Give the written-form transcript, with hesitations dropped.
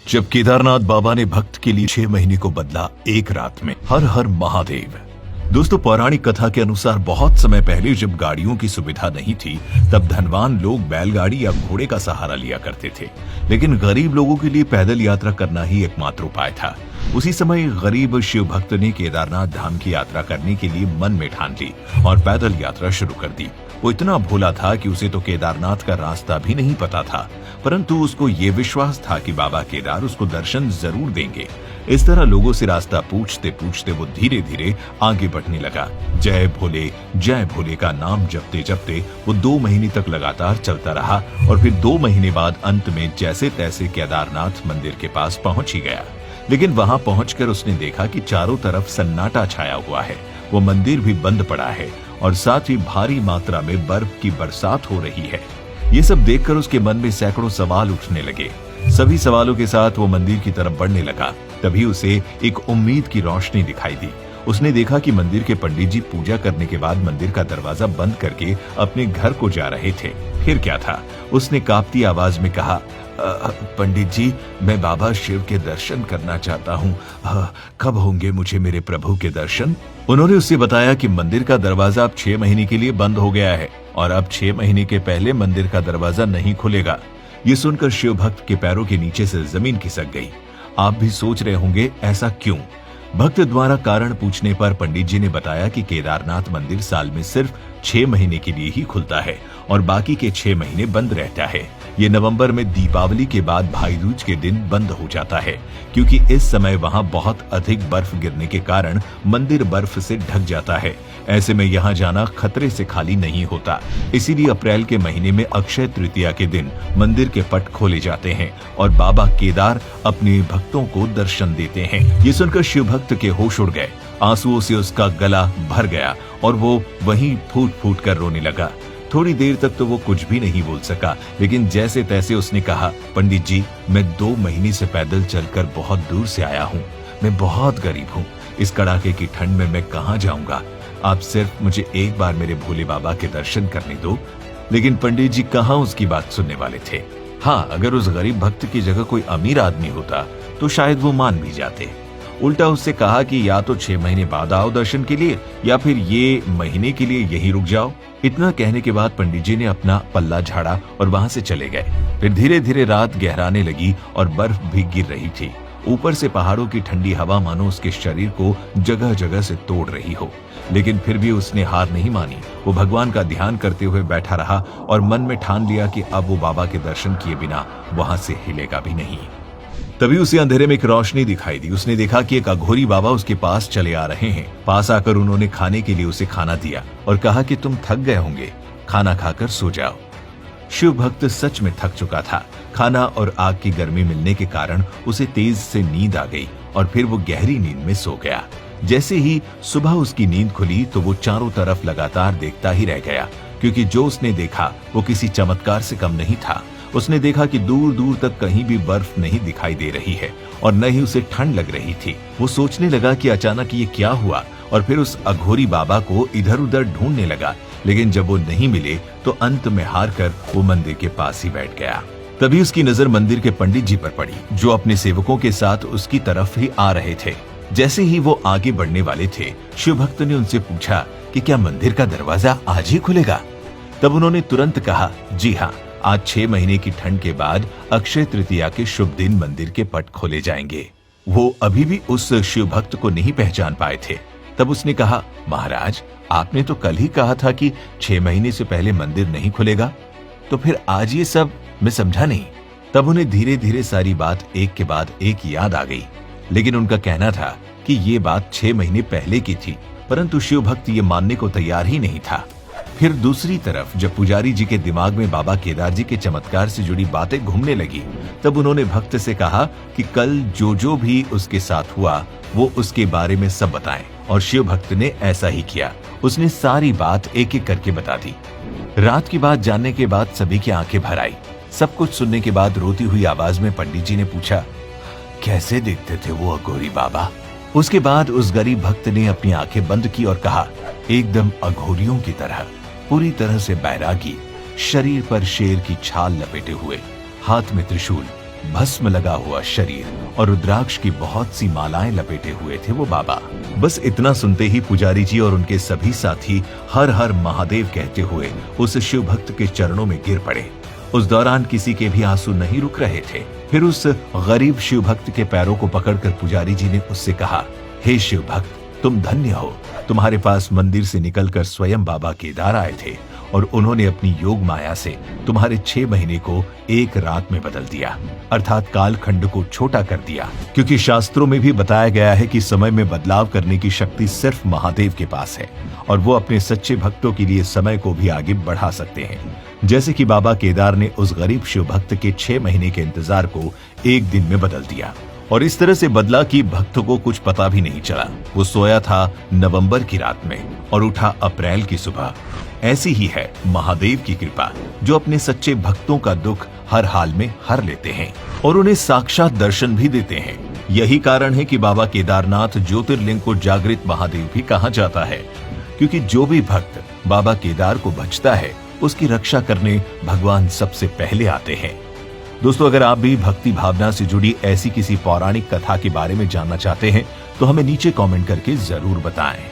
जब केदारनाथ बाबा ने भक्त के लिए 6 महीने को बदला एक रात में। हर हर महादेव। दोस्तों, पौराणिक कथा के अनुसार बहुत समय पहले जब गाड़ियों की सुविधा नहीं थी, तब धनवान लोग बैलगाड़ी या घोड़े का सहारा लिया करते थे, लेकिन गरीब लोगों के लिए पैदल यात्रा करना ही एकमात्र उपाय था। उसी समय गरीब शिव भक्त ने केदारनाथ धाम की यात्रा करने के लिए मन में ठान ली और पैदल यात्रा शुरू कर दी। वो इतना भोला था कि उसे तो केदारनाथ का रास्ता भी नहीं पता था, परंतु उसको ये विश्वास था कि बाबा केदार उसको दर्शन जरूर देंगे। इस तरह लोगों से रास्ता पूछते पूछते वो धीरे धीरे आगे बढ़ने लगा। जय भोले का नाम जपते जपते वो 2 महीने तक लगातार चलता रहा और फिर 2 महीने बाद अंत में जैसे तैसे केदारनाथ मंदिर के पास पहुंच ही गया। लेकिन वहां पहुंचकर उसने देखा कि चारों तरफ सन्नाटा छाया हुआ है, वो मंदिर भी बंद पड़ा है और साथ ही भारी मात्रा में बर्फ की बरसात हो रही है। ये सब देखकर उसके मन में सैकड़ों सवाल उठने लगे। सभी सवालों के साथ वो मंदिर की तरफ बढ़ने लगा। तभी उसे एक उम्मीद की रोशनी दिखाई दी। उसने देखा कि मंदिर के पंडित जी पूजा करने के बाद मंदिर का दरवाजा बंद करके अपने घर को जा रहे थे। फिर क्या था? उसने कांपती आवाज में कहा, पंडित जी, मैं बाबा शिव के दर्शन करना चाहता हूँ। कब होंगे मुझे मेरे प्रभु के दर्शन? उन्होंने उससे बताया कि मंदिर का दरवाजा अब 6 महीने के लिए बंद हो गया है और अब 6 महीने के पहले मंदिर का दरवाजा नहीं खुलेगा। ये सुनकर शिव भक्त के पैरों के नीचे से जमीन खिसक गई। आप भी सोच रहे होंगे ऐसा क्यों? भक्त द्वारा कारण पूछने पर पंडित जी ने बताया कि केदारनाथ मंदिर साल में सिर्फ 6 महीने के लिए ही खुलता है और बाकी के 6 महीने बंद रहता है। ये नवंबर में दीपावली के बाद भाई दूज के दिन बंद हो जाता है, क्योंकि इस समय वहां बहुत अधिक बर्फ गिरने के कारण मंदिर बर्फ से ढक जाता है। ऐसे में यहाँ जाना खतरे से खाली नहीं होता। इसीलिए अप्रैल के महीने में अक्षय तृतीया के दिन मंदिर के पट खोले जाते हैं और बाबा केदार अपने भक्तों को दर्शन देते हैं। ये सुनकर शिव भक्त के होश उड़ गए। आंसुओं से उसका गला भर गया और वो वहीं फूट फूट कर रोने लगा। थोड़ी देर तक तो वो कुछ भी नहीं बोल सका, लेकिन जैसे तैसे उसने कहा, पंडित जी, मैं 2 महीने से पैदल चलकर बहुत दूर से आया हूँ। मैं बहुत गरीब हूँ। इस कड़ाके की ठंड में मैं कहाँ जाऊंगा? आप सिर्फ मुझे एक बार मेरे भोले बाबा के दर्शन करने दो। लेकिन पंडित जी कहाँ उसकी बात सुनने वाले थे। हाँ, अगर उस गरीब भक्त की जगह कोई अमीर आदमी होता तो शायद वो मान भी जाते। उल्टा उससे कहा कि या तो 6 महीने बाद आओ दर्शन के लिए, या फिर ये महीने के लिए यहीं रुक जाओ। इतना कहने के बाद पंडित जी ने अपना पल्ला झाड़ा और वहां से चले गए। फिर धीरे धीरे रात गहराने लगी और बर्फ भी गिर रही थी। ऊपर से पहाड़ों की ठंडी हवा मानो उसके शरीर को जगह जगह से तोड़ रही हो, लेकिन फिर भी उसने हार नहीं मानी। वो भगवान का ध्यान करते हुए बैठा रहा और मन में ठान लिया कि अब वो बाबा के दर्शन किए बिना वहां से हिलेगा भी नहीं। तभी उसे अंधेरे में एक रोशनी दिखाई दी। उसने देखा कि एक अघोरी बाबा उसके पास चले आ रहे हैं। पास आकर उन्होंने खाने के लिए उसे खाना दिया और कहा कि तुम थक गए होंगे, खाना खाकर सो जाओ। शिव भक्त सच में थक चुका था। खाना और आग की गर्मी मिलने के कारण उसे तेज से नींद आ गई और फिर वो गहरी नींद में सो गया। जैसे ही सुबह उसकी नींद खुली तो वो चारों तरफ लगातार देखता ही रह गया, क्योंकि जो उसने देखा वो किसी चमत्कार से कम नहीं था। उसने देखा कि दूर दूर तक कहीं भी बर्फ नहीं दिखाई दे रही है और न ही उसे ठंड लग रही थी। वो सोचने लगा कि अचानक ये क्या हुआ और फिर उस अघोरी बाबा को इधर उधर ढूंढने लगा, लेकिन जब वो नहीं मिले तो अंत में हार कर वो मंदिर के पास ही बैठ गया। तभी उसकी नजर मंदिर के पंडित जी पर पड़ी, जो अपने सेवकों के साथ उसकी तरफ ही आ रहे थे। जैसे ही वो आगे बढ़ने वाले थे, शिव भक्त ने उनसे पूछा कि क्या मंदिर का दरवाजा आज ही खुलेगा? तब उन्होंने तुरंत कहा, जी हाँ, आज 6 महीने की ठंड के बाद अक्षय तृतीया के शुभ दिन मंदिर के पट खोले जाएंगे। वो अभी भी उस शिव भक्त को नहीं पहचान पाए थे। तब उसने कहा, महाराज, आपने तो कल ही कहा था कि 6 महीने से पहले मंदिर नहीं खुलेगा, तो फिर आज ये सब मैं समझा नहीं। तब उन्हें धीरे धीरे सारी बात एक के बाद एक याद आ गई, लेकिन उनका कहना था कि ये बात 6 महीने पहले की थी, परंतु शिव भक्त ये मानने को तैयार ही नहीं था। फिर दूसरी तरफ जब पुजारी जी के दिमाग में बाबा केदार जी के चमत्कार से जुड़ी बातें घूमने लगी, तब उन्होंने भक्त से कहा कि कल जो जो भी उसके साथ हुआ वो उसके बारे में सब बताएं, और शिव भक्त ने ऐसा ही किया। उसने सारी बात एक एक करके बता दी। रात की बात जानने के बाद सभी की आंखें भर आई। सब कुछ सुनने के बाद रोती हुई आवाज में पंडित जी ने पूछा, कैसे दिखते थे वो अघोरी बाबा? उसके बाद उस गरीब भक्त ने अपनी आंखें बंद की और कहा, एकदम अघोरियों की तरह, पूरी तरह से बैरागी, शरीर पर शेर की छाल लपेटे हुए, हाथ में त्रिशूल, भस्म लगा हुआ शरीर और रुद्राक्ष की बहुत सी मालाएं लपेटे हुए थे वो बाबा। बस इतना सुनते ही पुजारी जी और उनके सभी साथी हर हर महादेव कहते हुए उस शिव भक्त के चरणों में गिर पड़े। उस दौरान किसी के भी आंसू नहीं रुक रहे थे। फिर उस गरीब शिव भक्त के पैरों को पकड़कर पुजारी जी ने उससे कहा, हे शिव भक्त, तुम धन्य हो। तुम्हारे पास मंदिर से निकलकर स्वयं बाबा केदार आए थे और उन्होंने अपनी योग माया से तुम्हारे 6 महीने को 1 रात में बदल दिया, अर्थात कालखंड को छोटा कर दिया। क्योंकि शास्त्रों में भी बताया गया है कि समय में बदलाव करने की शक्ति सिर्फ महादेव के पास है और वो अपने सच्चे भक्तों के लिए समय को भी आगे बढ़ा सकते हैं। जैसे कि बाबा केदार ने उस गरीब शिव भक्त के 6 महीने के इंतजार को 1 दिन में बदल दिया और इस तरह से बदला कि भक्त को कुछ पता भी नहीं चला। वो सोया था नवंबर की रात में और उठा अप्रैल की सुबह। ऐसी ही है महादेव की कृपा, जो अपने सच्चे भक्तों का दुख हर हाल में हर लेते हैं और उन्हें साक्षात दर्शन भी देते हैं। यही कारण है कि बाबा केदारनाथ ज्योतिर्लिंग को जागृत महादेव भी कहा जाता है, क्योंकि जो भी भक्त बाबा केदार को भजता है उसकी रक्षा करने भगवान सबसे पहले आते हैं। दोस्तों, अगर आप भी भक्ति भावना से जुड़ी ऐसी किसी पौराणिक कथा के बारे में जानना चाहते हैं तो हमें नीचे कमेंट करके जरूर बताएं।